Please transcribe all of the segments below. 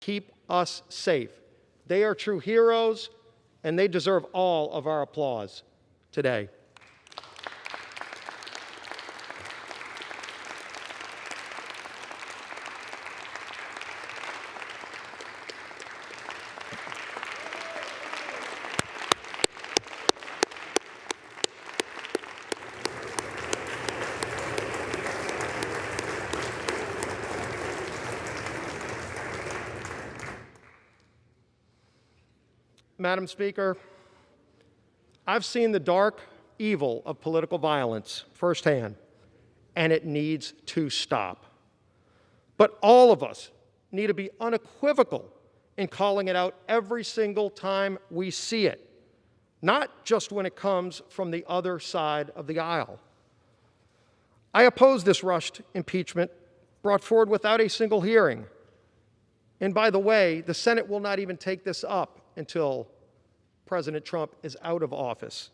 keep us safe. They are true heroes, and they deserve all of our applause today. Madam Speaker, I've seen the dark evil of political violence firsthand, and it needs to stop. But all of us need to be unequivocal in calling it out every single time we see it, not just when it comes from the other side of the aisle. I oppose this rushed impeachment brought forward without a single hearing. And by the way, the Senate will not even take this up until President Trump is out of office.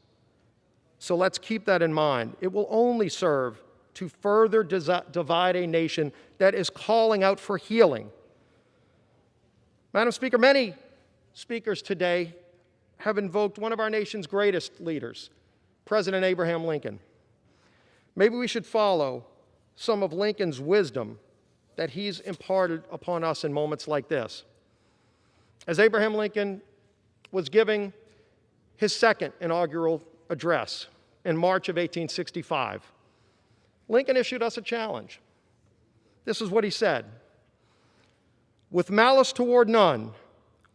So let's keep that in mind. It will only serve to further divide a nation that is calling out for healing. Madam Speaker, many speakers today have invoked one of our nation's greatest leaders, President Abraham Lincoln. Maybe we should follow some of Lincoln's wisdom that he's imparted upon us in moments like this. As Abraham Lincoln was giving his second inaugural address in March of 1865, Lincoln issued us a challenge. This is what he said: "With malice toward none,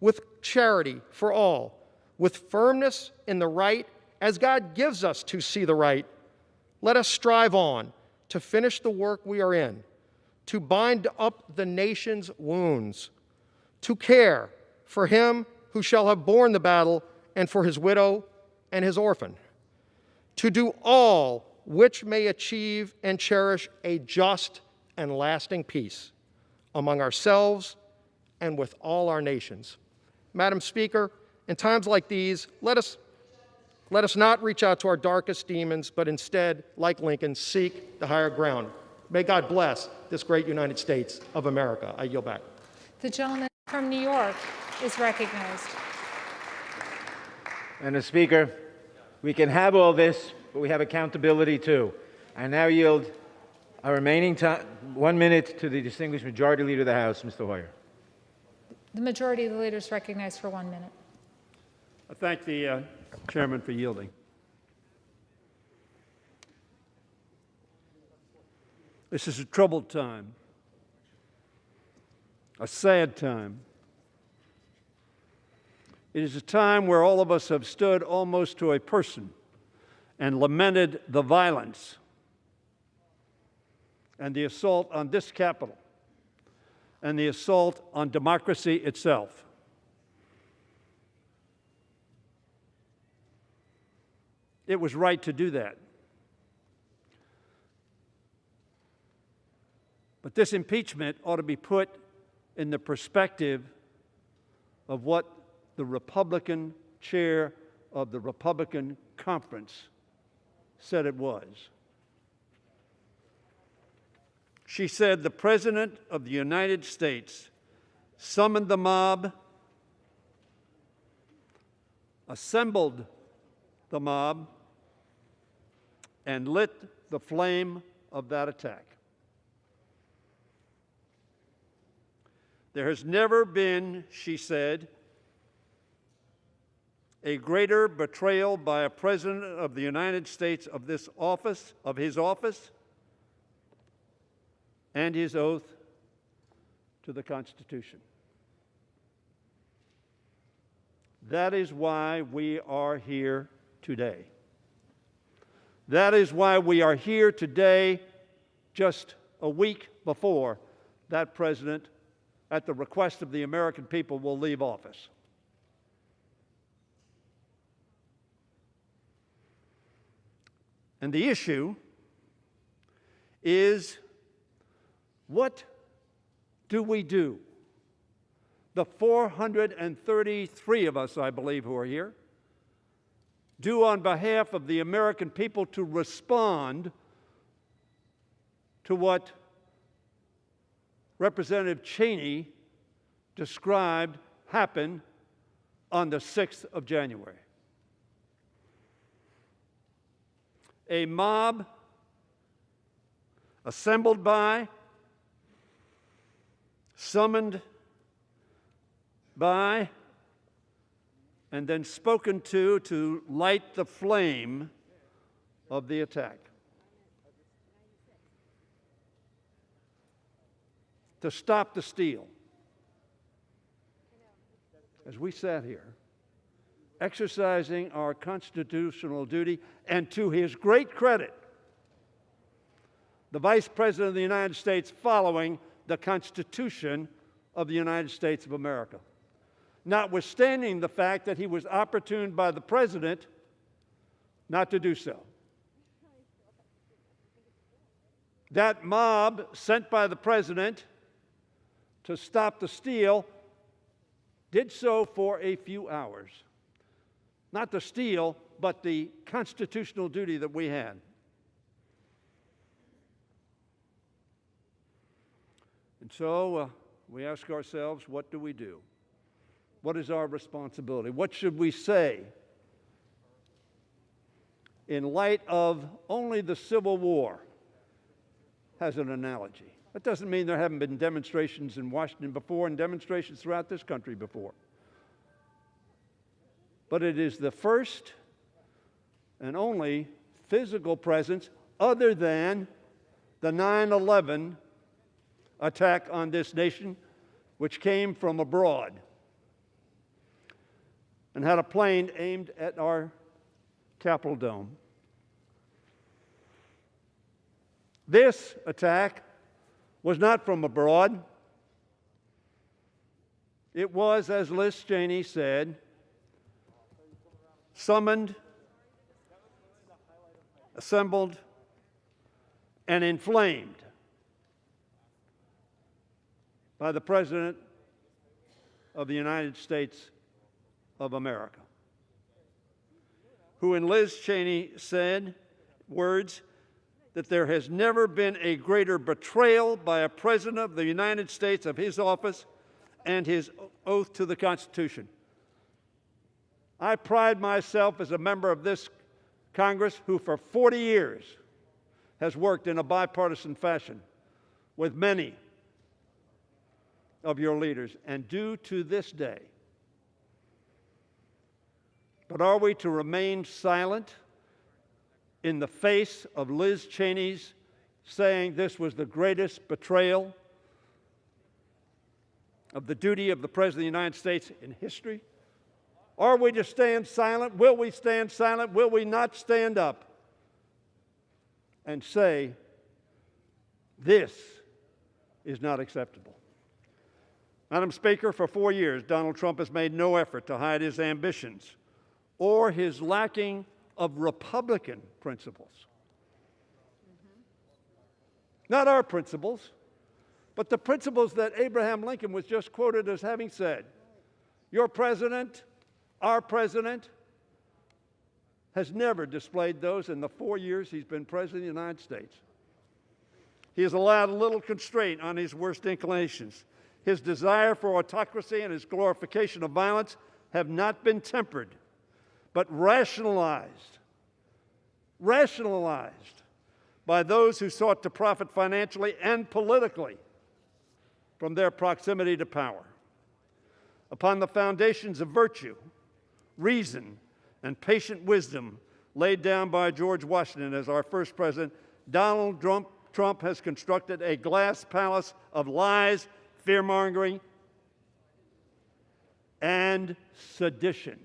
with charity for all, with firmness in the right, as God gives us to see the right, let us strive on to finish the work we are in, to bind up the nation's wounds, to care for him who shall have borne the battle, and for his widow and his orphan, to do all which may achieve and cherish a just and lasting peace among ourselves and with all our nations." Madam Speaker, in times like these, let us not reach out to our darkest demons, but instead, like Lincoln, seek the higher ground. May God bless this great United States of America. I yield back. The gentleman from New York is recognized. Madam Speaker, we can have all this, but we have accountability too. I now yield our remaining time, 1 minute, to the distinguished Majority Leader of the House, Mr. Hoyer. The Majority of the Leader is recognized for 1 minute. I thank the Chairman for yielding. This is a troubled time, a sad time. It is a time where all of us have stood almost to a person and lamented the violence and the assault on this Capitol and the assault on democracy itself. It was right to do that. But this impeachment ought to be put in the perspective of what the Republican chair of the Republican Conference said it was. She said the President of the United States summoned the mob, assembled the mob, and lit the flame of that attack. There has never been, she said, a greater betrayal by a President of the United States of this office, of his office, and his oath to the Constitution. That is why we are here today. That is why we are here today, just a week before that President, at the request of the American people, will leave office. And the issue is, what do we do? The 433 of us, I believe, who are here, do on behalf of the American people to respond to what Representative Cheney described happened on the 6th of January. A mob assembled by, summoned by, and then spoken to light the flame of the attack. To stop the steal. As we sat here, exercising our constitutional duty, and to his great credit, the Vice President of the United States following the Constitution of the United States of America, notwithstanding the fact that he was opportuned by the President not to do so. That mob sent by the President to stop the steal did so for a few hours. Not the steal, but the constitutional duty that we had. And so we ask ourselves, what do we do? What is our responsibility? What should we say in light of only the Civil War as an analogy? That doesn't mean there haven't been demonstrations in Washington before and demonstrations throughout this country before. But it is the first and only physical presence other than the 9/11 attack on this nation, which came from abroad and had a plane aimed at our Capitol dome. This attack was not from abroad. It was, as Liz Cheney said, summoned, assembled, and inflamed by the President of the United States of America, who, in Liz Cheney said, words, that there has never been a greater betrayal by a President of the United States of his office and his oath to the Constitution. I pride myself as a member of this Congress who for 40 years has worked in a bipartisan fashion with many of your leaders, and do to this day. But are we to remain silent in the face of Liz Cheney's saying this was the greatest betrayal of the duty of the President of the United States in history? Are we to stand silent? Will we stand silent? Will we not stand up and say, this is not acceptable? Madam Speaker, for 4 years, Donald Trump has made no effort to hide his ambitions or his lacking of Republican principles. Not our principles, but the principles that Abraham Lincoln was just quoted as having said. Your president, our president, has never displayed those in the 4 years he's been president of the United States. He has allowed little constraint on his worst inclinations. His desire for autocracy and his glorification of violence have not been tempered, but rationalized by those who sought to profit financially and politically from their proximity to power. Upon the foundations of virtue, reason, and patient wisdom laid down by George Washington as our first president, Donald Trump has constructed a glass palace of lies, fear-mongering, and sedition.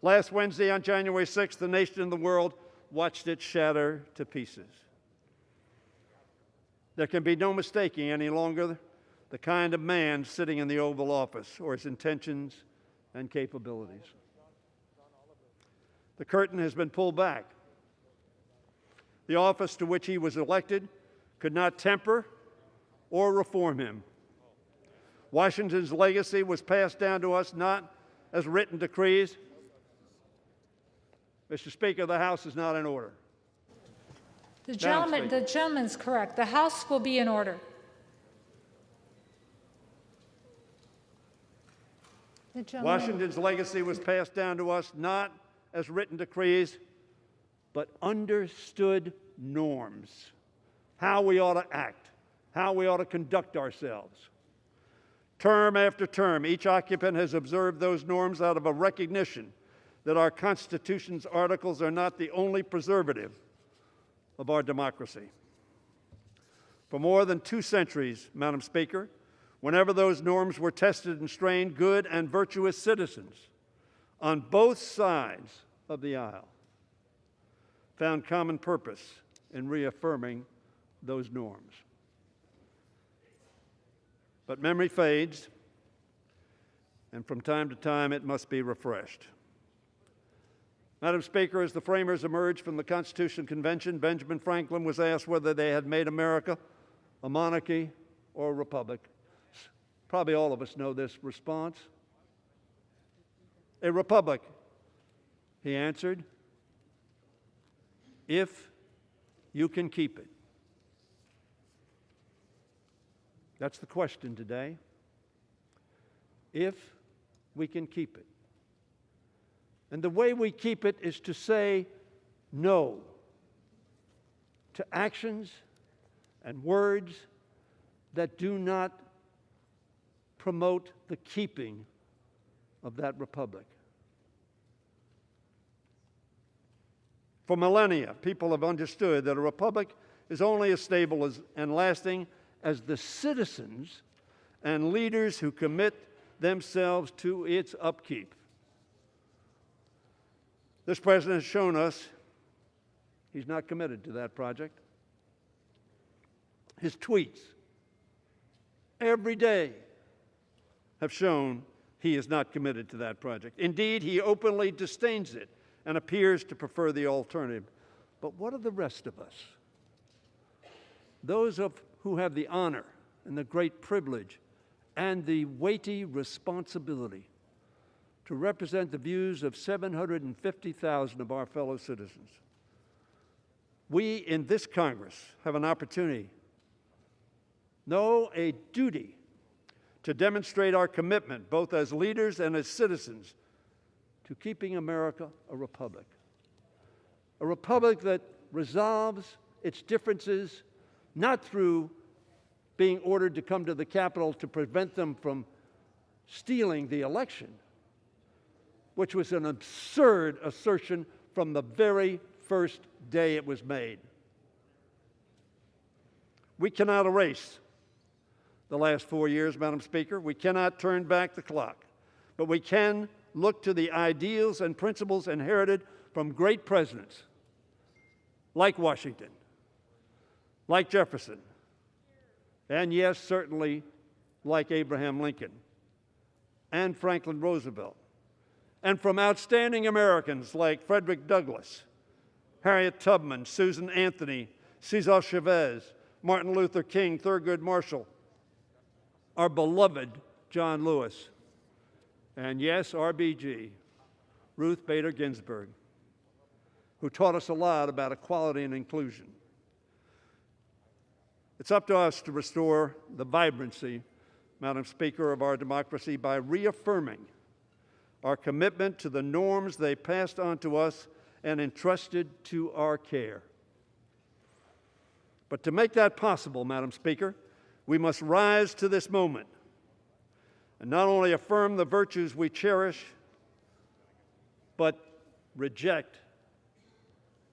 Last Wednesday, on January 6th, the nation and the world watched it shatter to pieces. There can be no mistaking any longer the kind of man sitting in the Oval Office or his intentions and capabilities. The curtain has been pulled back. The office to which he was elected could not temper or reform him. Washington's legacy was passed down to us not as written decrees. Mr. Speaker, the House is not in order. The gentleman's correct. The House will be in order. The gentleman, Washington's legacy was passed down to us not as written decrees, but understood norms. How we ought to act, how we ought to conduct ourselves. Term after term, each occupant has observed those norms out of a recognition that our Constitution's articles are not the only preservative of our democracy. For more than 2 centuries, Madam Speaker, whenever those norms were tested and strained, good and virtuous citizens on both sides of the aisle found common purpose in reaffirming those norms. But memory fades, and from time to time it must be refreshed. Madam Speaker, as the framers emerged from the Constitution Convention, Benjamin Franklin was asked whether they had made America a monarchy or a republic. Probably all of us know this response. A republic, he answered, if you can keep it. That's the question today. If we can keep it. And the way we keep it is to say no to actions and words that do not promote the keeping of that republic. For millennia, people have understood that a republic is only as stable and lasting as the citizens and leaders who commit themselves to its upkeep. This president has shown us he's not committed to that project. His tweets every day have shown he is not committed to that project. Indeed, he openly disdains it and appears to prefer the alternative. But what of the rest of us? Those who have the honor and the great privilege and the weighty responsibility to represent the views of 750,000 of our fellow citizens. We in this Congress have an opportunity, no, a duty, to demonstrate our commitment, both as leaders and as citizens, to keeping America a republic. A republic that resolves its differences not through being ordered to come to the Capitol to prevent them from stealing the election, which was an absurd assertion from the very first day it was made. We cannot erase the last 4 years, Madam Speaker. We cannot turn back the clock, but we can look to the ideals and principles inherited from great presidents like Washington, like Jefferson, and yes, certainly like Abraham Lincoln and Franklin Roosevelt, and from outstanding Americans like Frederick Douglass, Harriet Tubman, Susan Anthony, Cesar Chavez, Martin Luther King, Thurgood Marshall, our beloved John Lewis, and yes, RBG, Ruth Bader Ginsburg, who taught us a lot about equality and inclusion. It's up to us to restore the vibrancy, Madam Speaker, of our democracy by reaffirming our commitment to the norms they passed on to us and entrusted to our care. But to make that possible, Madam Speaker, we must rise to this moment and not only affirm the virtues we cherish, but reject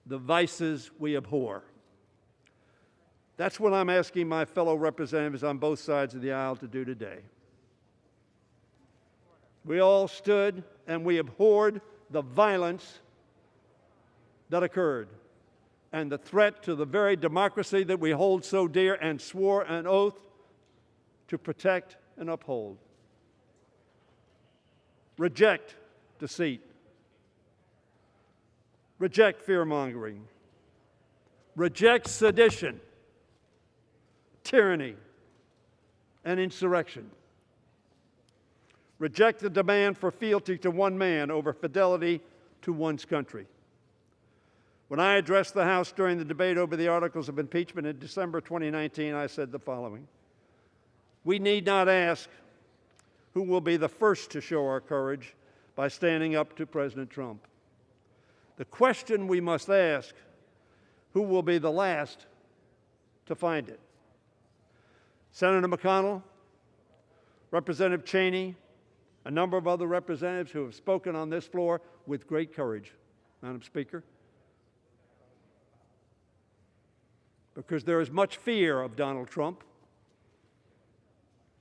the vices we abhor. That's what I'm asking my fellow representatives on both sides of the aisle to do today. We all stood and we abhorred the violence that occurred and the threat to the very democracy that we hold so dear and swore an oath to protect and uphold. Reject deceit. Reject fear-mongering. Reject sedition, tyranny, and insurrection. Reject the demand for fealty to one man over fidelity to one's country. When I addressed the House during the debate over the articles of impeachment in December 2019, I said the following: "We need not ask who will be the first to show our courage by standing up to President Trump. The question we must ask, who will be the last to find it? Senator McConnell, Representative Cheney, a number of other representatives who have spoken on this floor with great courage, Madam Speaker, because there is much fear of Donald Trump.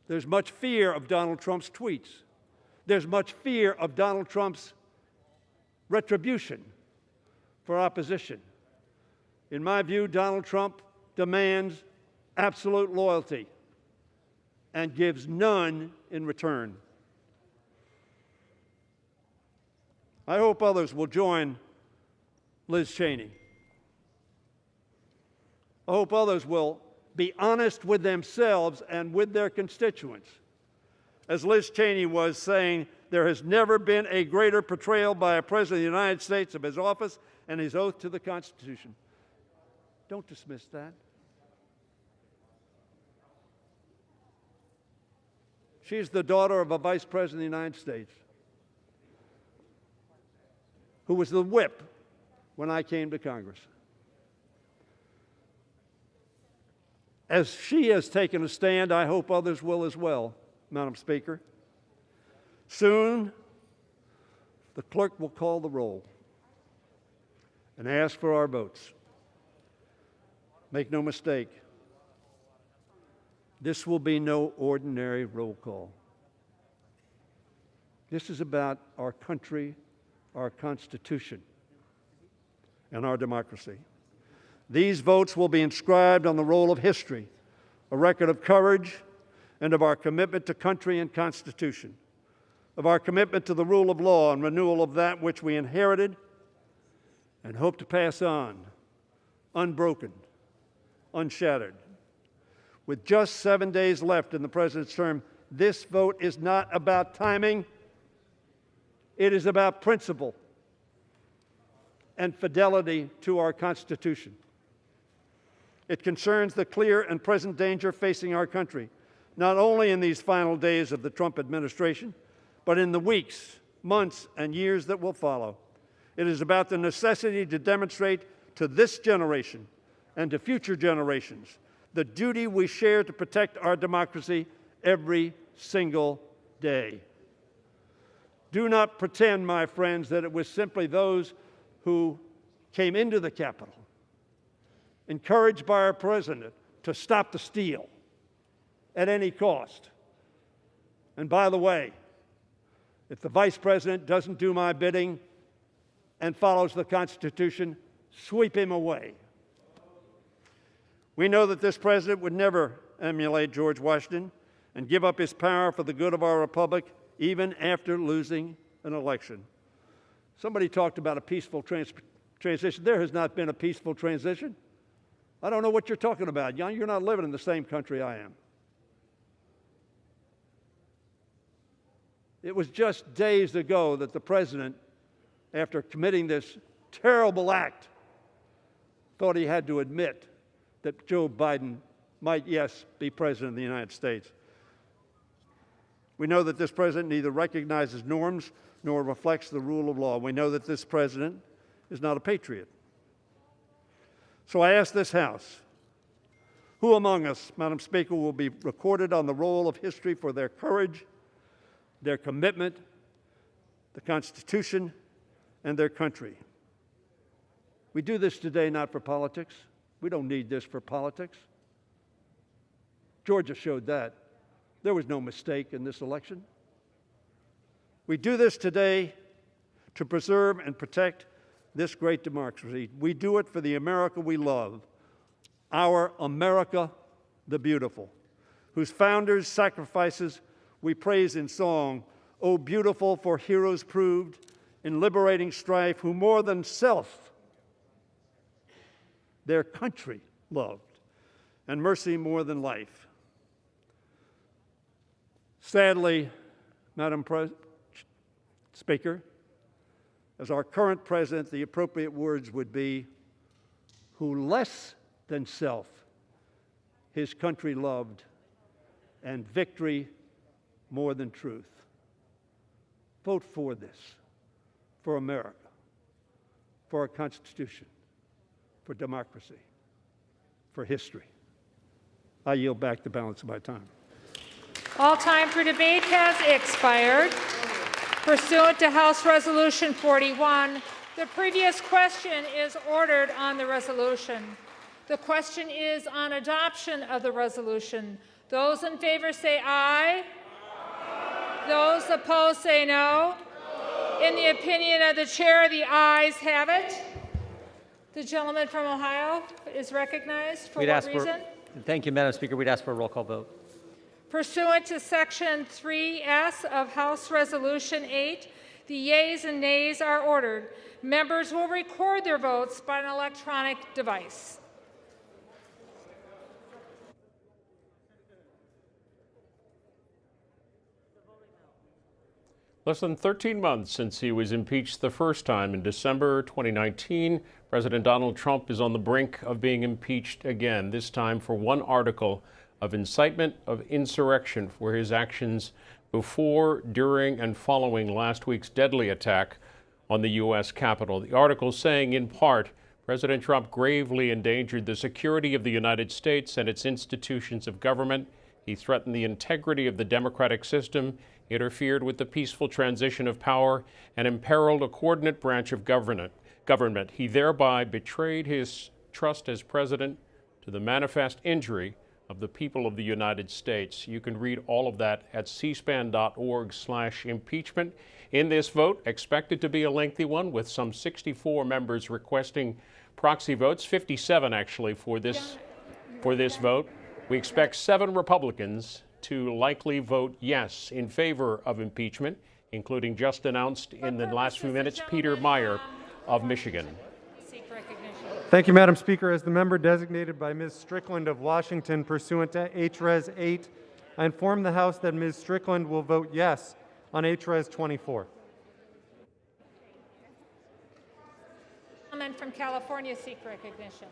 There's much fear of Donald Trump's tweets. There's much fear of Donald Trump's retribution for opposition. In my view, Donald Trump demands absolute loyalty and gives none in return. I hope others will join Liz Cheney. I hope others will be honest with themselves and with their constituents. As Liz Cheney was saying, there has never been a greater portrayal by a President of the United States of his office and his oath to the Constitution. Don't dismiss that. She's the daughter of a Vice President of the United States who was the whip when I came to Congress. As she has taken a stand, I hope others will as well, Madam Speaker. Soon, the clerk will call the roll and ask for our votes. Make no mistake, this will be no ordinary roll call. This is about our country, our Constitution, and our democracy. These votes will be inscribed on the roll of history, a record of courage and of our commitment to country and Constitution, of our commitment to the rule of law and renewal of that which we inherited and hope to pass on, unbroken, unshattered. With just 7 days left in the President's term, this vote is not about timing. It is about principle and fidelity to our Constitution. It concerns the clear and present danger facing our country, not only in these final days of the Trump administration, but in the weeks, months, and years that will follow. It is about the necessity to demonstrate to this generation and to future generations the duty we share to protect our democracy every single day. Do not pretend, my friends, that it was simply those who came into the Capitol, encouraged by our President to stop the steal at any cost. And by the way, if the Vice President doesn't do my bidding and follows the Constitution, sweep him away. We know that this President would never emulate George Washington and give up his power for the good of our republic, even after losing an election. Somebody talked about a peaceful transition. There has not been a peaceful transition. I don't know what you're talking about. You're not living in the same country I am. It was just days ago that the President, after committing this terrible act, thought he had to admit that Joe Biden might, yes, be President of the United States. We know that this President neither recognizes norms nor reflects the rule of law. We know that this President is not a patriot. So I ask this House, who among us, Madam Speaker, will be recorded on the roll of history for their courage, their commitment, the Constitution, and their country? We do this today not for politics. We don't need this for politics. Georgia showed that. There was no mistake in this election. We do this today to preserve and protect this great democracy. We do it for the America we love, our America the beautiful, whose founders' sacrifices we praise in song. Oh, beautiful for heroes proved in liberating strife, who more than self their country loved, and mercy more than life. Sadly, Madam Speaker, as our current President, the appropriate words would be, who less than self his country loved, and victory more than truth. Vote for this, for America, for our Constitution, for democracy, for history. I yield back the balance of my time. All time for debate has expired. Pursuant to House Resolution 41, the previous question is ordered on the resolution. The question is on adoption of the resolution. Those in favor say aye. Those opposed say no. In the opinion of the chair, the ayes have it. The gentleman from Ohio is recognized. For what reason? Thank you, Madam Speaker. We'd ask for a roll call vote. Pursuant to Section 3S of House Resolution 8, the yeas and nays are ordered. Members will record their votes by an electronic device. Less than 13 months since he was impeached the first time in December 2019, President Donald Trump is on the brink of being impeached again, this time for one article of incitement of insurrection for his actions before, during, and following last week's deadly attack on the U.S. Capitol. The article saying, in part, President Trump gravely endangered the security of the United States and its institutions of government. He threatened the integrity of the democratic system, interfered with the peaceful transition of power, and imperiled a coordinate branch of government. He thereby betrayed his trust as president to the manifest injury of the people of the United States. You can read all of that at cspan.org/impeachment. In this vote, expected to be a lengthy one with some 64 members requesting proxy votes, 57 actually for this vote. We expect 7 Republicans to likely vote yes in favor of impeachment, including just announced in the last few minutes, Peter Meyer of Michigan. Thank you, Madam Speaker. As the member designated by Ms. Strickland of Washington pursuant to H-Res 8, I inform the House that Ms. Strickland will vote yes on H-Res 24. Gentleman from California seek recognition.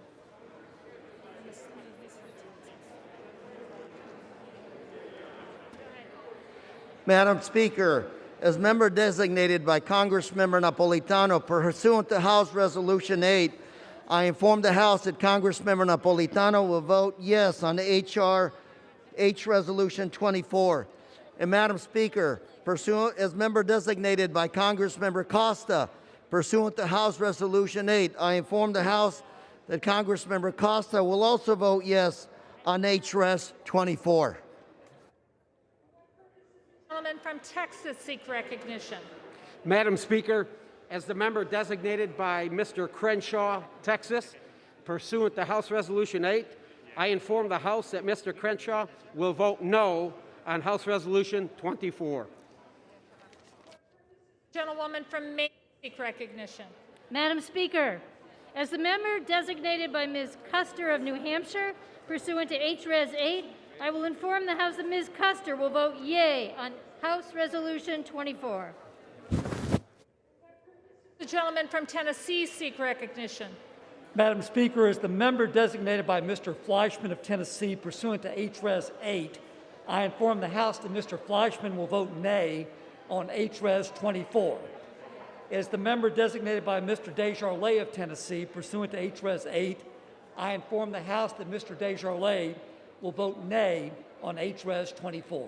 Madam Speaker, as member designated by Congressmember Napolitano pursuant to House Resolution 8, I inform the House that Congressmember Napolitano will vote yes on H Resolution 24. And Madam Speaker, as member designated by Congressmember Costa pursuant to House Resolution 8, I inform the House that Congressmember Costa will also vote yes on H-Res 24. Gentleman from Texas seek recognition. Madam Speaker, as the member designated by Mr. Crenshaw, Texas, pursuant to House Resolution 8, I inform the House that Mr. Crenshaw will vote no on House Resolution 24. Gentlewoman from Maine seek recognition. Madam Speaker, as the member designated by Ms. Custer of New Hampshire, pursuant to H-Res 8, I will inform the House that Ms. Custer will vote yea on House Resolution 24. The gentleman from Tennessee seek recognition. Madam Speaker, as the member designated by Mr. Fleischman of Tennessee pursuant to H-Res 8, I inform the House that Mr. Fleischman will vote nay on H-Res 24. As the member designated by Mr. Desjardins of Tennessee pursuant to H-Res 8, I inform the House that Mr. Desjardins will vote nay on H-Res 24.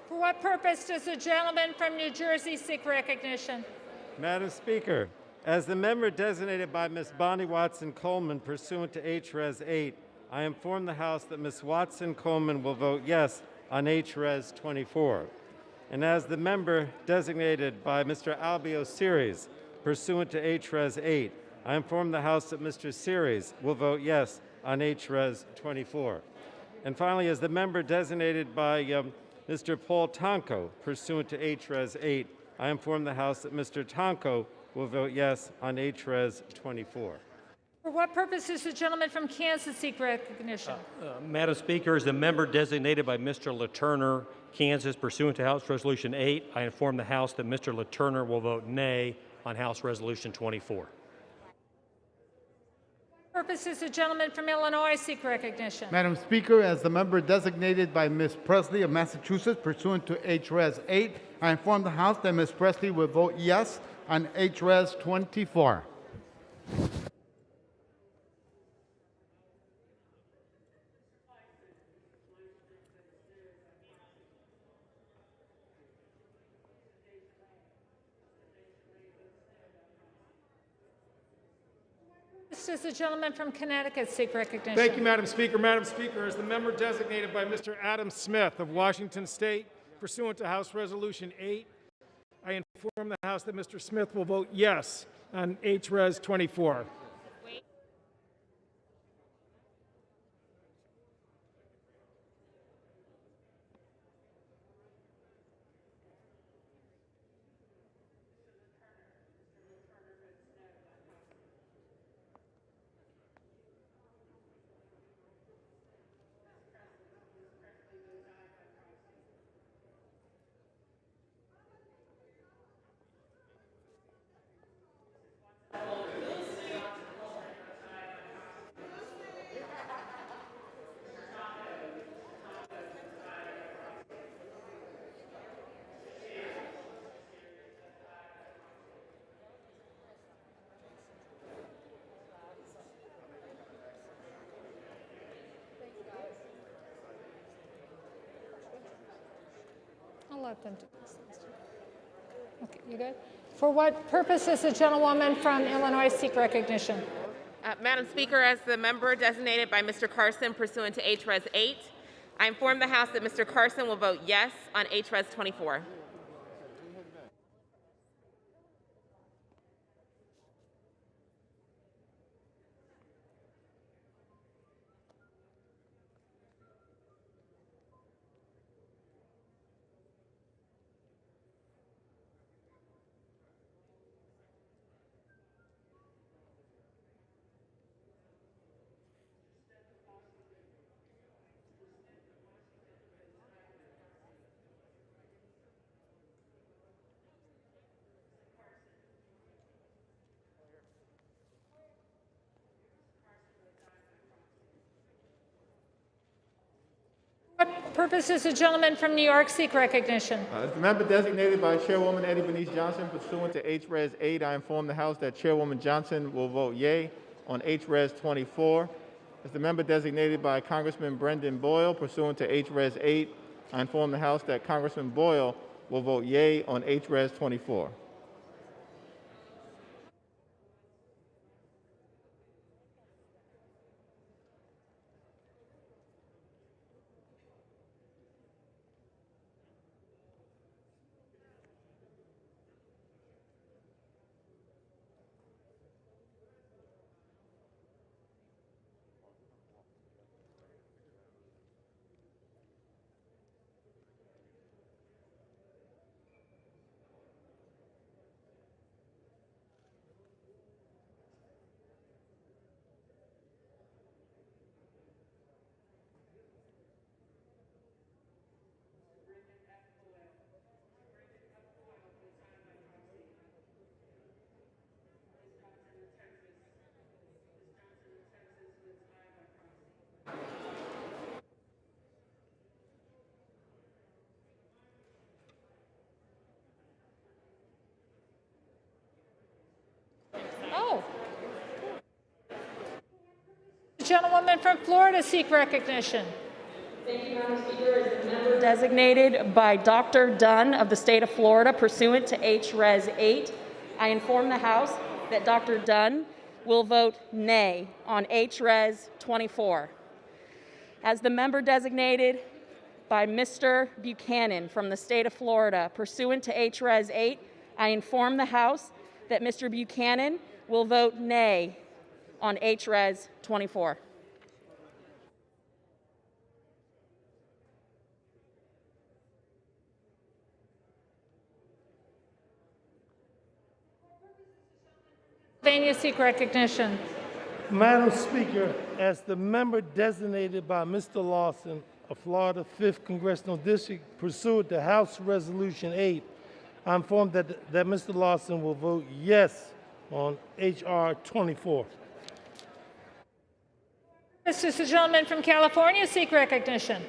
For what purpose does the gentleman from New Jersey seek recognition? Madam Speaker, as the member designated by Ms. Bonnie Watson Coleman pursuant to H-Res 8, I inform the House that Ms. Watson Coleman will vote yes on H-Res 24. And as the member designated by Mr. Albio Series pursuant to H-Res 8, I inform the House that Mr. Series will vote yes on H-Res 24. And finally, as the member designated by Mr. Paul Tonko pursuant to H-Res 8, I inform the House that Mr. Tonko will vote yes on H-Res 24. For what purpose does the gentleman from Kansas seek recognition? Madam Speaker, as the member designated by Mr. Letourneau, Kansas, pursuant to House Resolution 8, I inform the House that Mr. Letourneau will vote nay on House Resolution 24. For what purpose does the gentleman from Illinois seek recognition? Madam Speaker, as the member designated by Ms. Presley of Massachusetts pursuant to HRES 8, I inform the House that Ms. Presley will vote yes on HRES 24. Does the gentleman from Connecticut seek recognition? Thank you, Madam Speaker. Madam Speaker, as the member designated by Mr. Adam Smith of Washington State, pursuant to House Resolution 8, I inform the House that Mr. Smith will vote yes on HRES 24. I'll let them do this. Okay, you good? For what purpose does the gentlewoman from Illinois seek recognition? Madam Speaker, as the member designated by Mr. Carson pursuant to HRES 8, I inform the House that Mr. Carson will vote yes on HRES 24. What purpose does the gentleman from New York seek recognition? As the member designated by Chairwoman Eddie Bernice Johnson pursuant to HRES 8, I inform the House that Chairwoman Johnson will vote yea on HRES 24. As the member designated by Congressman Brendan Boyle pursuant to HRES 8, I inform the House that Congressman Boyle will vote yea on HRES 24. Oh. The gentlewoman from Florida seek recognition. Thank you, Madam Speaker. As the member designated by Dr. Dunn of the state of Florida pursuant to HRES 8, I inform the House that Dr. Dunn will vote nay on HRES 24. As the member designated by Mr. Buchanan from the state of Florida pursuant to HRES 8, I inform the House that Mr. Buchanan will vote nay on HRES 24. Pennsylvania seek recognition. Madam Speaker, as the member designated by Mr. Lawson of Florida 5th Congressional District pursuant to House Resolution 8, I'm informed that Mr. Lawson will vote yes on H.R. 24. This is the gentleman from California seek recognition.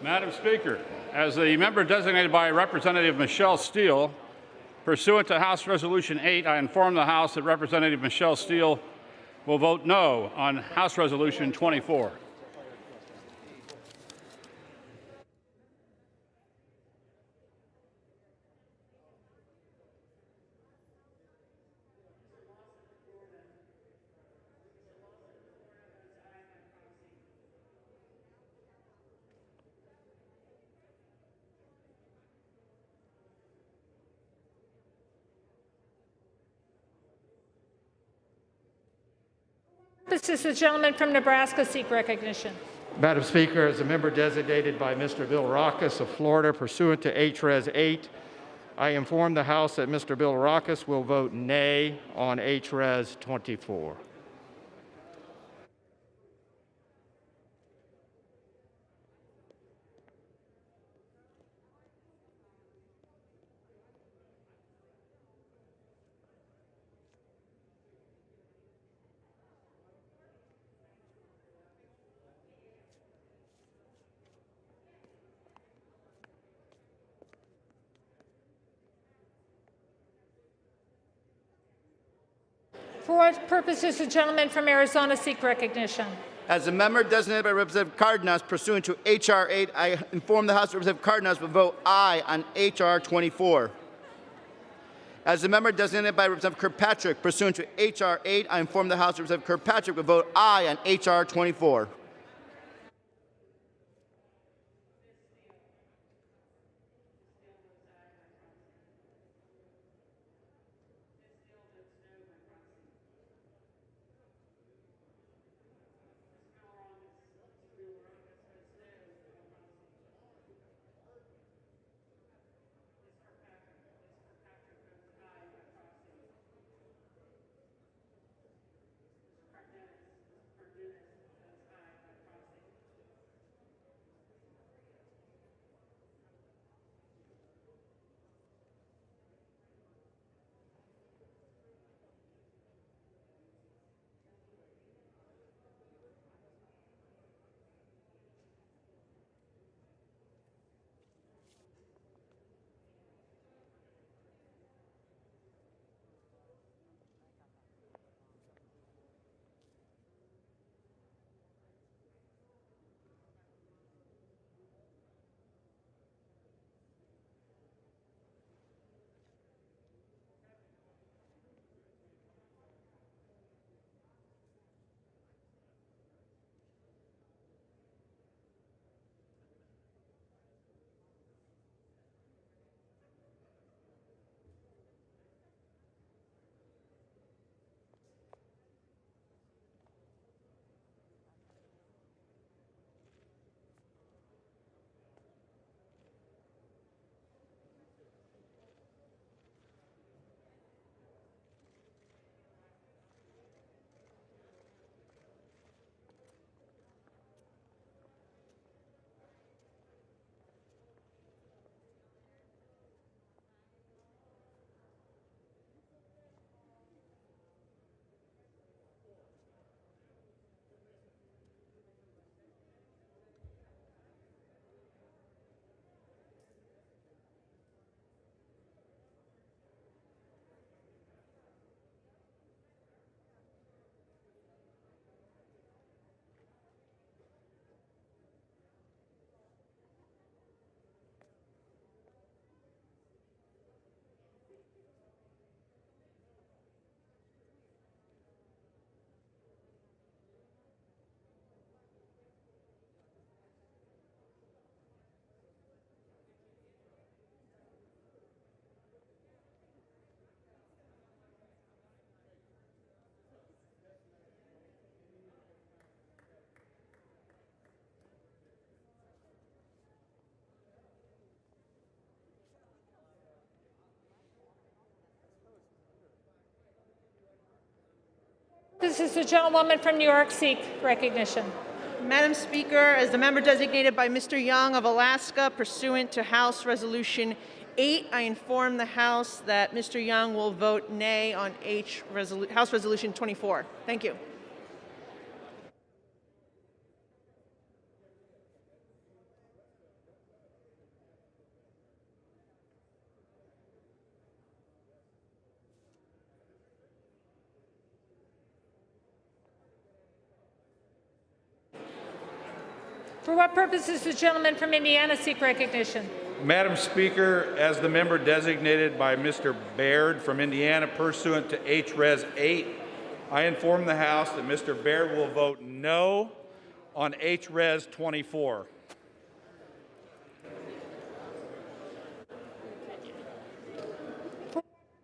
Madam Speaker, as the member designated by Representative Michelle Steele, pursuant to House Resolution 8, I inform the House that Representative Michelle Steele will vote no on House Resolution 24. This is the gentleman from Nebraska seek recognition. Madam Speaker, as a member designated by Mr. Bill Rockus of Florida pursuant to H.Res. 8, I inform the House that Mr. Bill Rockus will vote nay on H.Res. 24. For what purpose does the gentleman from Arizona seek recognition? As a member designated by Representative Cardenas pursuant to H.R. 8, I inform the House that Representative Cardenas will vote aye on H.R. 24. As a member designated by Representative Kirkpatrick pursuant to H.R. 8, I inform the House that Representative Kirkpatrick will vote aye on H.R. 24. purposes, the gentlewoman from New York seek recognition. Madam Speaker, as the member designated by Mr. Young of Alaska pursuant to House Resolution 8, I inform the House that Mr. Young will vote nay on House Resolution 24. Thank you. For what purposes the gentleman from Indiana seek recognition? Madam Speaker, as the member designated by Mr. Baird from Indiana pursuant to H-Res 8, I inform the House that Mr. Baird will vote no on H-Res 24.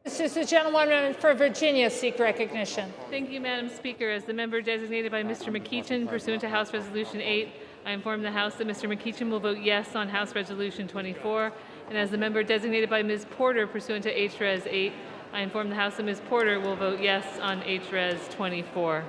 This is the gentlewoman for Virginia seek recognition. Thank you, Madam Speaker. As the member designated by Mr. McEachin pursuant to House Resolution 8, I inform the House that Mr. McEachin will vote yes on House Resolution 24. And as the member designated by Ms. Porter pursuant to H-Res 8, I inform the House that Ms. Porter will vote yes on H-Res 24.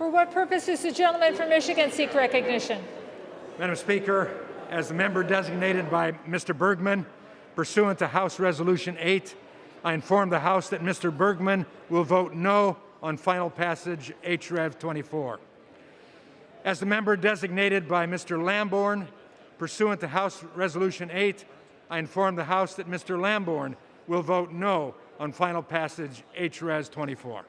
For what purposes the gentleman from Michigan seek recognition? Madam Speaker, as the member designated by Mr. Bergman pursuant to House Resolution 8, I inform the House that Mr. Bergman will vote no on final passage H-Rev 24. As the member designated by Mr. Lamborn pursuant to House Resolution 8, I inform the House that Mr. Lamborn will vote no on final passage H-Res 24.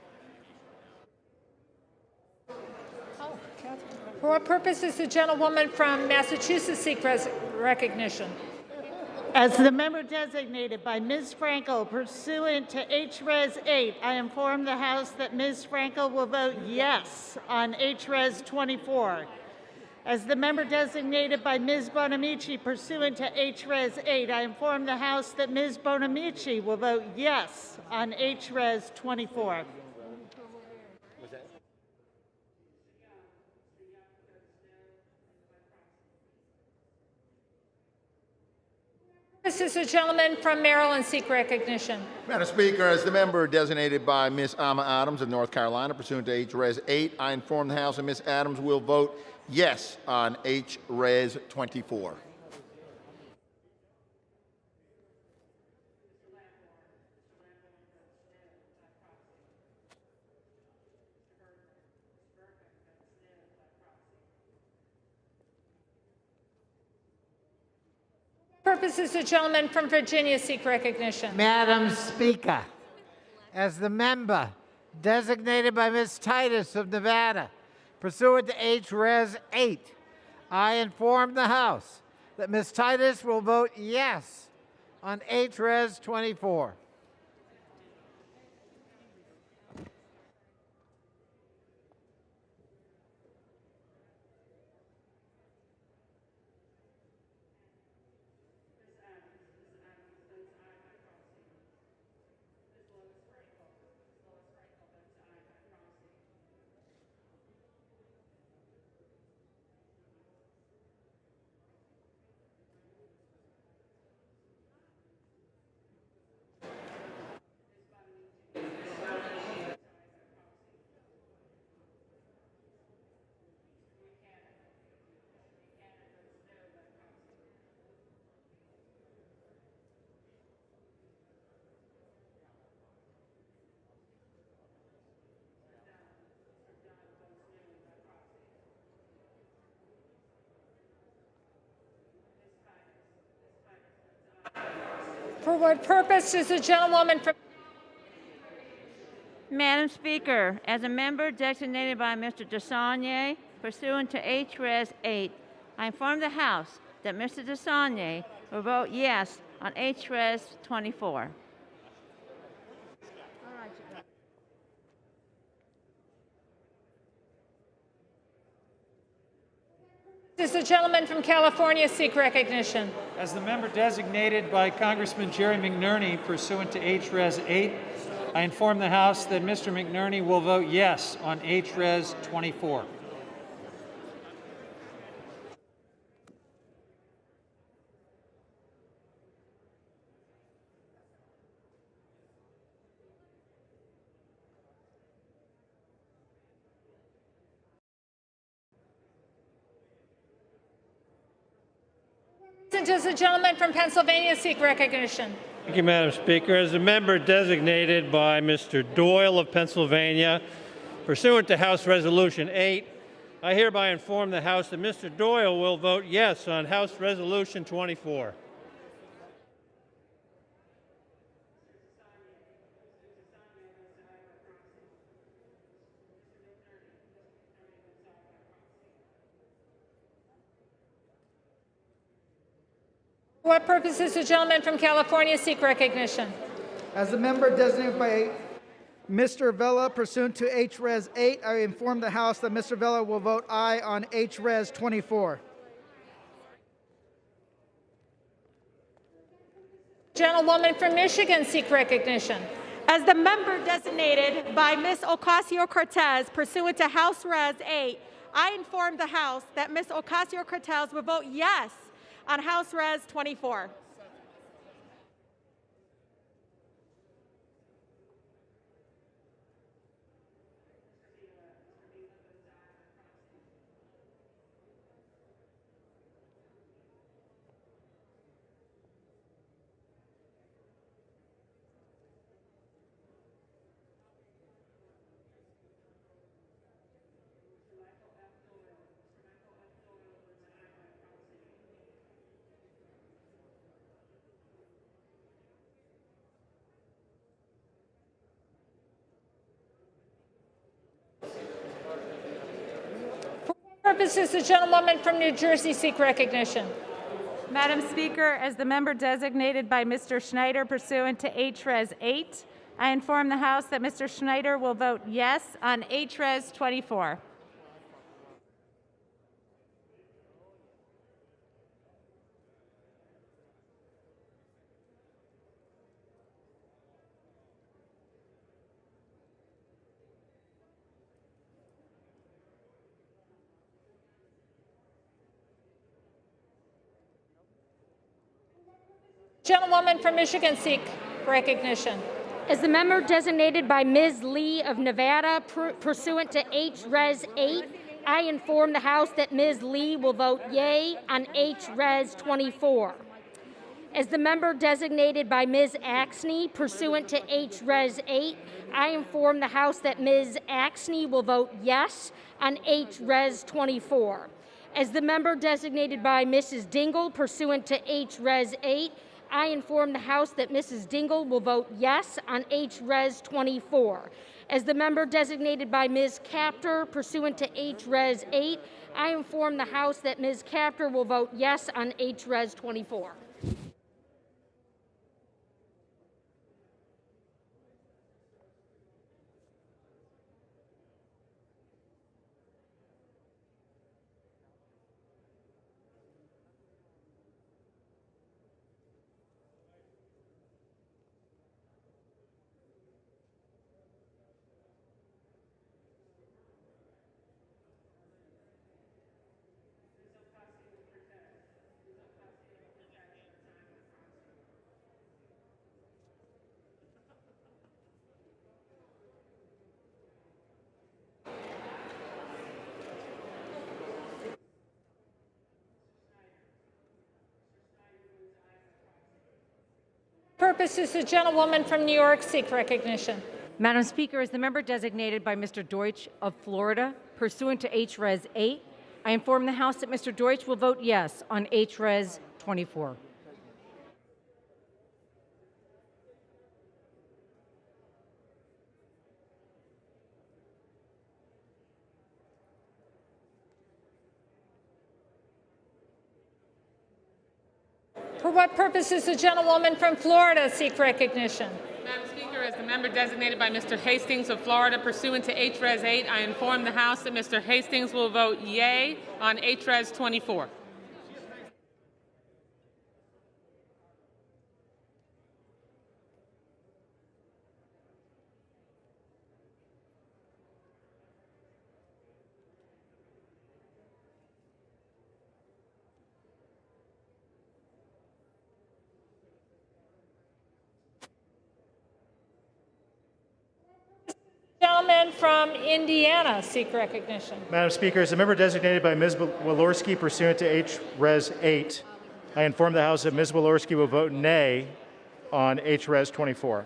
For what purposes the gentlewoman from Massachusetts seek recognition? As the member designated by Ms. Frankel pursuant to H-Res 8, I inform the House that Ms. Frankel will vote yes on H-Res 24. As the member designated by Ms. Bonamici pursuant to H-Res 8, I inform the House that Ms. Bonamici will vote yes on H-Res 24. This is the gentleman from Maryland seek recognition. Madam Speaker, as the member designated by Ms. Alma Adams of North Carolina pursuant to H-Res 8, I inform the House that Ms. Adams will vote yes on H-Res 24. Purposes the gentleman from Virginia seek recognition. Madam Speaker, as the member designated by Ms. Titus of Nevada, pursuant to H-Res 8, I inform the House that Ms. Titus will vote yes on H-Res 24. For what purpose does the gentlewoman from Madam Speaker, as a member designated by Mr. DeSaulnier pursuant to H-Res 8, I inform the House that Mr. DeSaulnier will vote yes on H-Res 24. does the gentleman from California seek recognition? As the member designated by Congressman Jerry McNerney pursuant to H-Res 8, I inform the House that Mr. McNerney will vote yes on H-Res 24. Does the gentleman from Pennsylvania seek recognition? Thank you, Madam Speaker. As a member designated by Mr. Doyle of Pennsylvania, pursuant to House Resolution 8, I hereby inform the House that Mr. Doyle will vote yes on House Resolution 24. For what purpose does the gentleman from California seek recognition? As a member designated by Mr. Vella pursuant to H-Res 8, I inform the House that Mr. Vella will vote aye on H-Res 24. Gentlewoman from Michigan seek recognition. As the member designated by Ms. Ocasio-Cortez pursuant to House Res 8, I inform the House that Ms. Ocasio-Cortez will vote yes on House Res 24. Purpose does the gentlewoman from New Jersey seek recognition? Madam Speaker, as the member designated by Mr. Schneider pursuant to H-Res 8, I inform the House that Mr. Schneider will vote yes on H-Res 24. Gentlewoman from Michigan seek recognition. As the member designated by Ms. Lee of Nevada pursuant to H-Res 8, I inform the House that Ms. Lee will vote yea on H-Res 24. As the member designated by Ms. Axney pursuant to H-Res 8, I inform the House that Ms. Axney will vote yes on H-Res 24. As the member designated by Mrs. Dingle pursuant to H-Res 8, I inform the House that Mrs. Dingle will vote yes on H-Res 24. As the member designated by Ms. Capter pursuant to H-Res 8, I inform the House that Ms. Capter will vote yes on H-Res 24. Purpose does the gentlewoman from New York seek recognition? Madam Speaker, as the member designated by Mr. Deutsch of Florida, pursuant to H-Res 8, I inform the House that Mr. Deutsch will vote yes on H-Res 24. For what purpose does the gentlewoman from Florida seek recognition? Madam Speaker, as the member designated by Mr. Hastings of Florida pursuant to HRES 8, I inform the House that Mr. Hastings will vote yea on HRES 24. Gentleman from Indiana seek recognition. Madam Speaker, as a member designated by Ms. Walorski pursuant to HRES 8, I inform the House that Ms. Walorski will vote nay on HRES 24.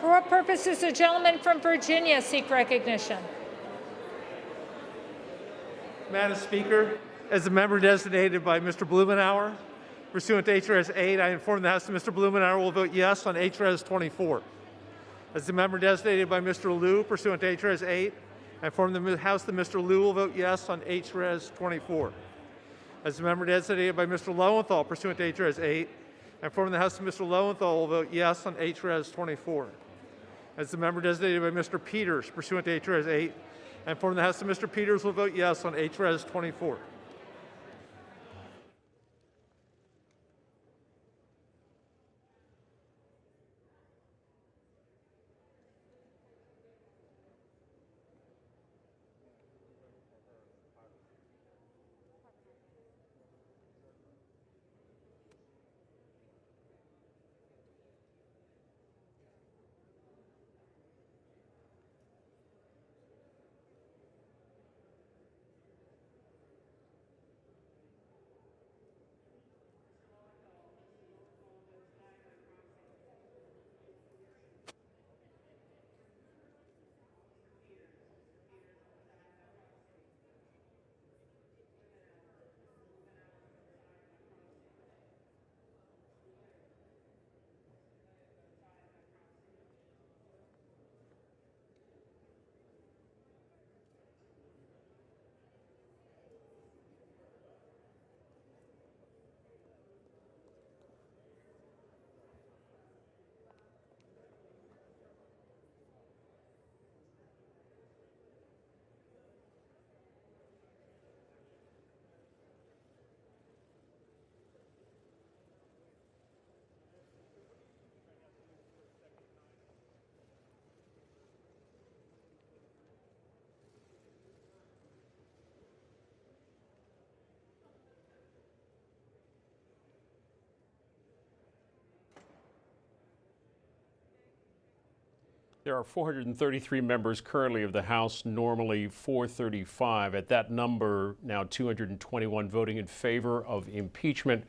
For what purpose does the gentleman from Virginia seek recognition? Madam Speaker, as a member designated by Mr. Blumenauer, pursuant to HRS 8, I inform the House that Mr. Blumenauer will vote yes on HRS 24. As the member designated by Mr. Liu, pursuant to HRS 8, I inform the House that Mr. Liu will vote yes on HRS 24. As the member designated by Mr. Lowenthal, pursuant to HRS 8, I inform the House that Mr. Lowenthal will vote yes on HRS 24. As the member designated by Mr. Peters, pursuant to HRS 8, I inform the House that Mr. Peters will vote yes on HRS 24. There are 433 members currently of the House, normally 435. At that number, now 221 voting in favor of impeachment.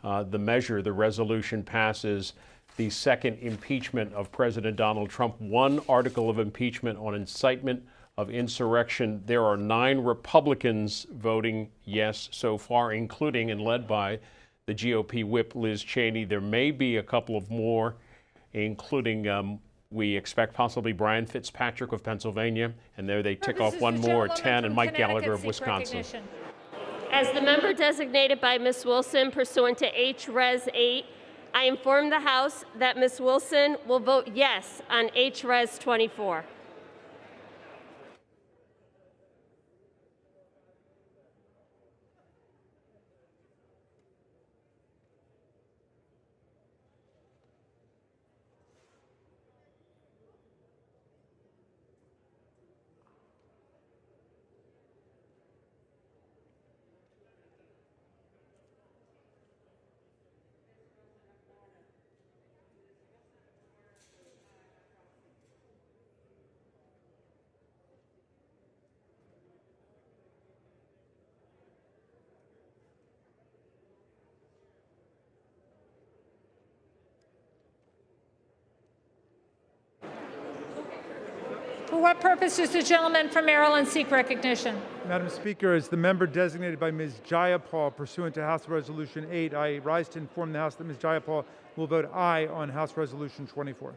The resolution passes the second impeachment of President Donald Trump, one article of impeachment on incitement of insurrection. There are 9 Republicans voting yes so far, including and led by the GOP whip Liz Cheney. There may be a couple of more, including we expect possibly Brian Fitzpatrick of Pennsylvania, and there they tick off one more at 10, and Mike Gallagher of Wisconsin. As the member designated by Ms. Wilson pursuant to H-Res 8, I inform the House that Ms. Wilson will vote yes on H-Res 24. For what purpose does the gentleman from Maryland seek recognition? Madam Speaker, as the member designated by Ms. Jayapal pursuant to House Resolution 8, I rise to inform the House that Ms. Jayapal will vote aye on House Resolution 24.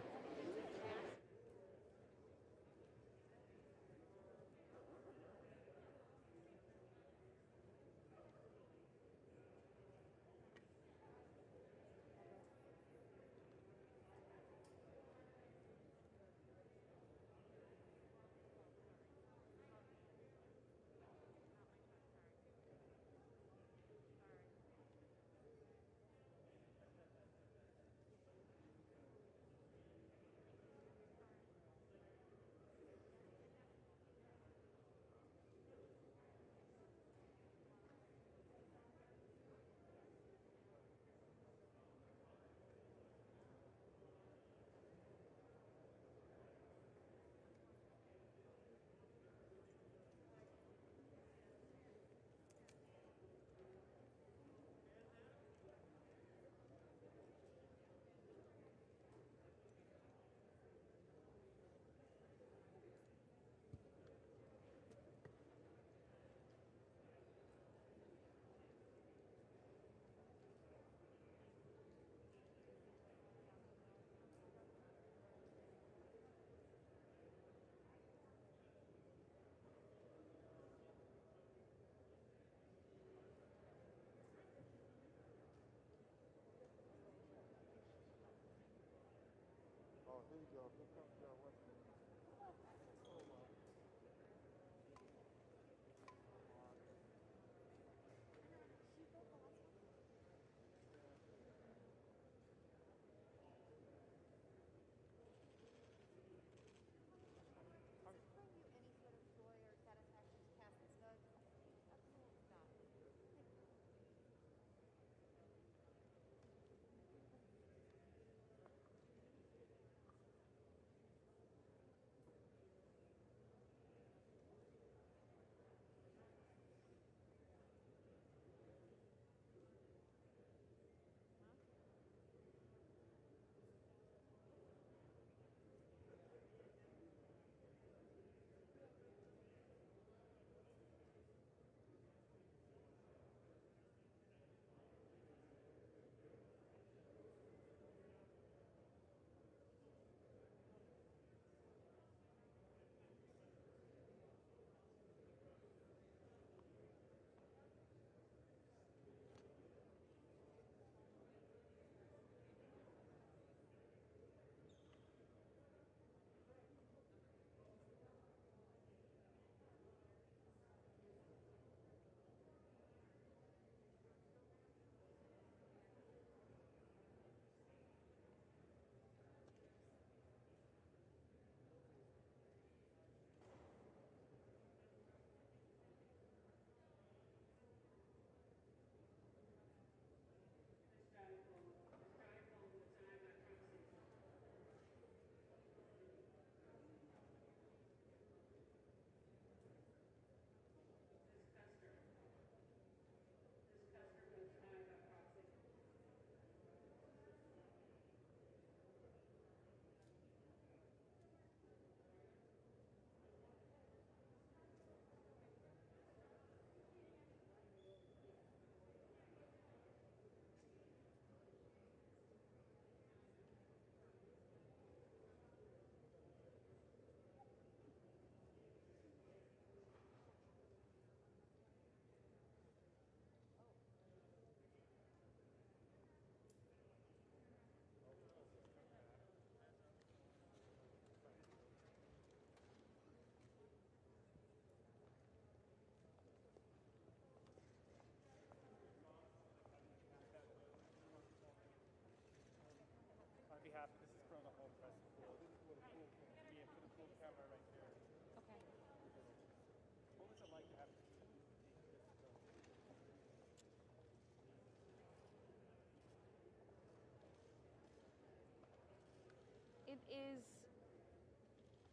is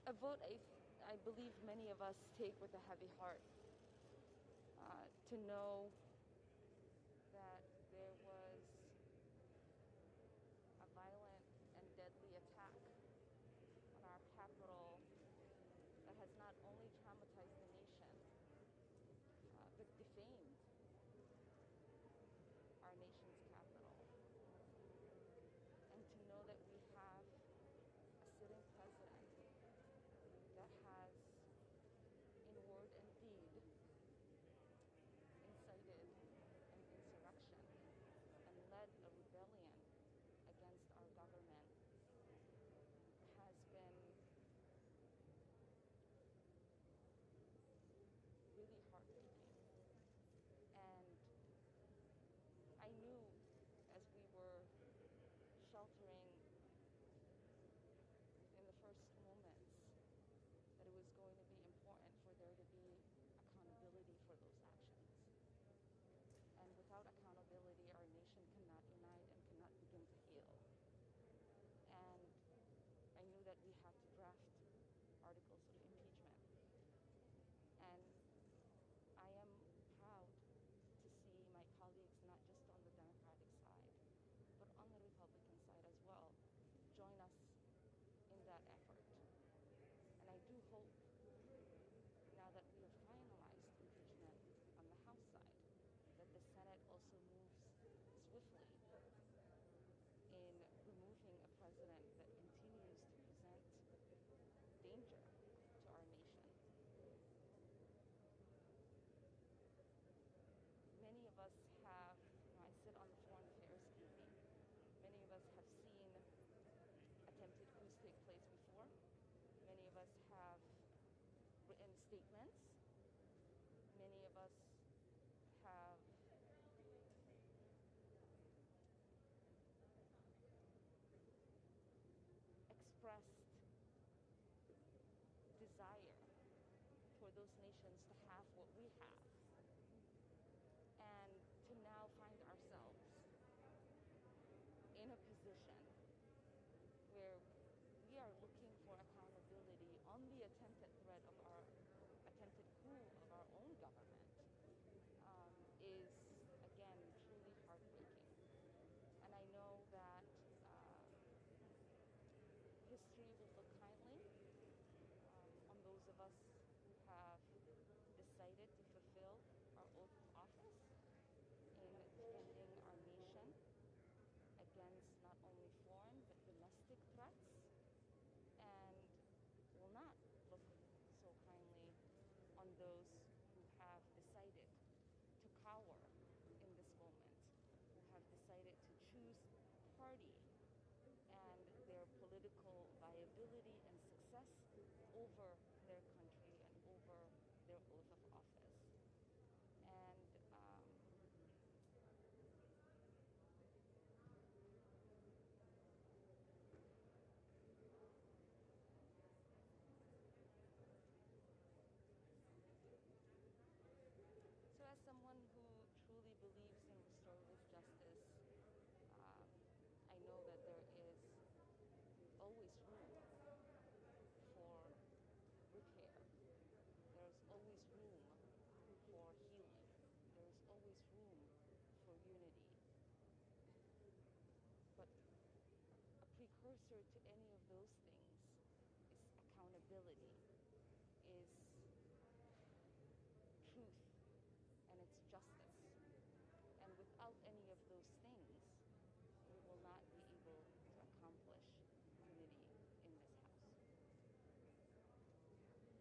a vote I believe many of us take with a heavy heart. To know that there was a violent and deadly attack on our capital that has not only traumatized the nation, but defamed our nation's capital. And to know that we have a sitting president that has, in word and deed, incited an insurrection and led a rebellion against our government has been really heartbreaking. And I knew as we were sheltering in the first moments that it was going to be important for there to be accountability for those actions. And without accountability, our nation cannot unite and cannot begin to heal. And I knew that we had to draft articles of impeachment. And I am proud to see my colleagues, not just on the Democratic side, but on the Republican side as well, join us in that effort. And I do hope, now that we have finalized impeachment on the House side, that the Senate also moves swiftly in removing a president that continues to present danger to our nation. Many of us have, I sit on the Foreign Affairs Committee, many of us have seen attempted coups take place before. Many of us have written statements. Many of us have expressed desire for those nations to have what we have. And to now find ourselves in a position where we are looking for accountability on the attempted coup of our own government is, again, truly heartbreaking. And I know that history will look kindly on those of us who have decided to fulfill our oath of office in defending our nation against not only foreign but domestic threats, and will not look so kindly on those who have decided to cower in this moment, who have decided to choose party and their political viability and success over their country and over their oath of office. And so as someone who truly believes in restorative justice, I know that there is always room for repair. There's always room for healing. There's always room for unity. But a precursor to any of those things is accountability, is truth, and it's justice. And without any of those things, we will not be able to accomplish unity in this House. Thank you.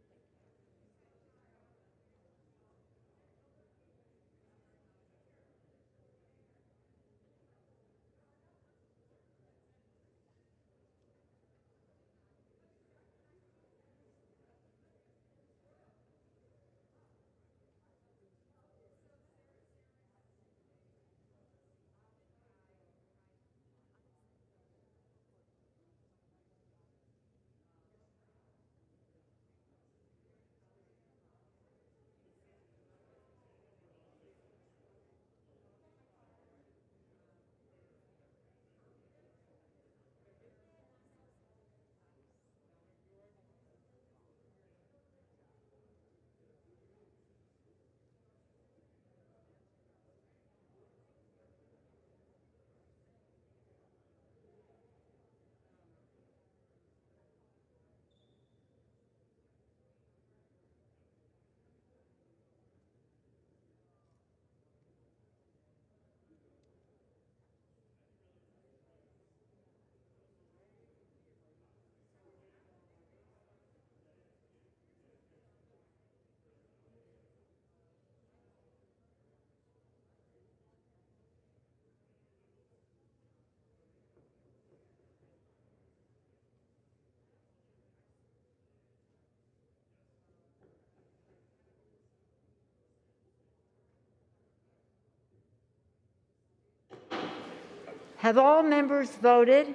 Have all members voted?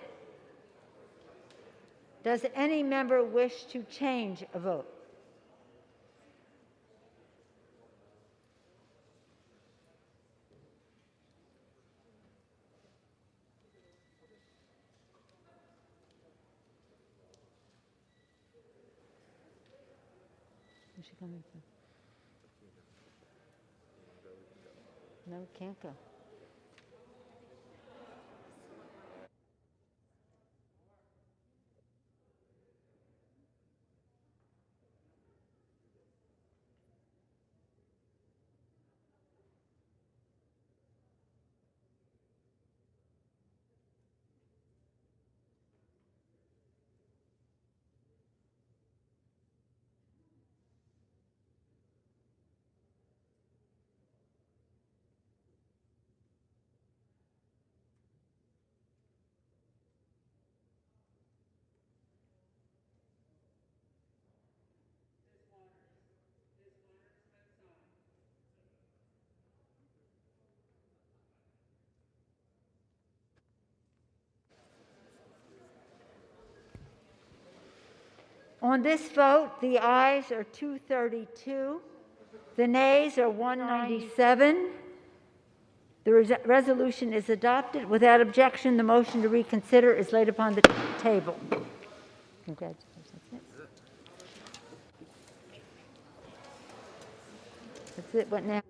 Does any member wish to change a vote? Where's she coming from? No, can't go. On this vote, the ayes are 232, the nays are 197. The resolution is adopted. Without objection, the motion to reconsider is laid upon the table. Congratulations. That's it. What now?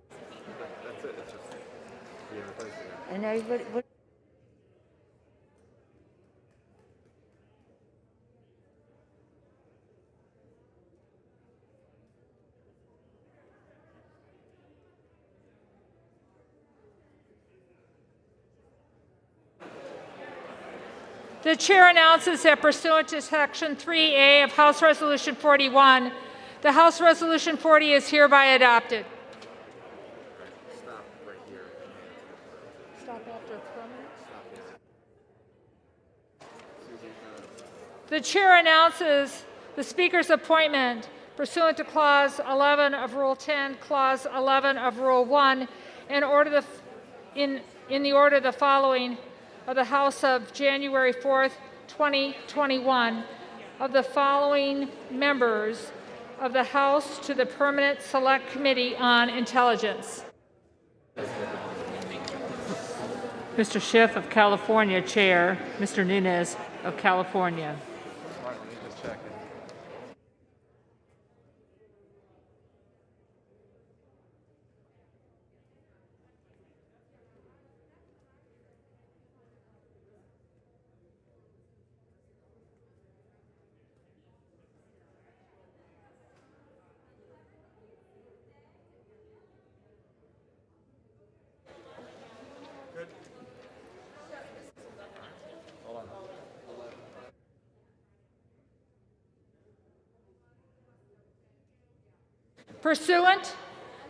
That's it. It's just being replaced again. And everybody, what? The chair announces that pursuant to Section 3A of House Resolution 41, the House Resolution 40 is hereby adopted. Stop right here. Stop after permanent. Stop The chair announces the Speaker's appointment pursuant to Clause 11 of Rule 10, Clause 11 of Rule 1, in the order the following of the House of January 4th, 2021, of the following members of the House to the Permanent Select Committee on Intelligence. Mr. Schiff of California, Chair. Mr. Nunes of California. Pursuant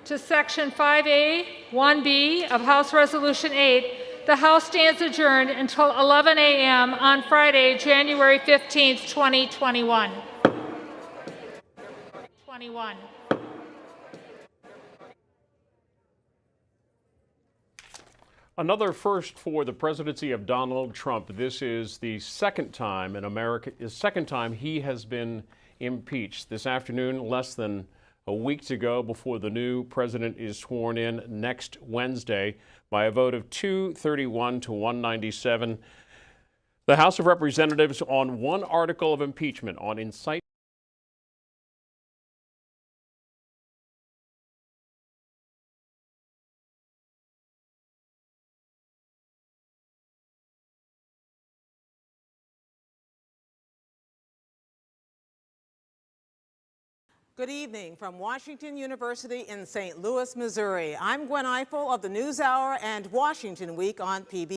to Section 5A 1B of House Resolution 8, the House stands adjourned until 11 a.m. on Friday, January 15th, 2021. Another first for the presidency of Donald Trump. This is the second time in America, he has been impeached. This afternoon, less than a week to go before the new president is sworn in next Wednesday by a vote of 231 to 197. The House of Representatives on one article of impeachment on incitement. Good evening from Washington University in St. Louis, Missouri. I'm Gwen Eiffel of the NewsHour and Washington Week on PBS.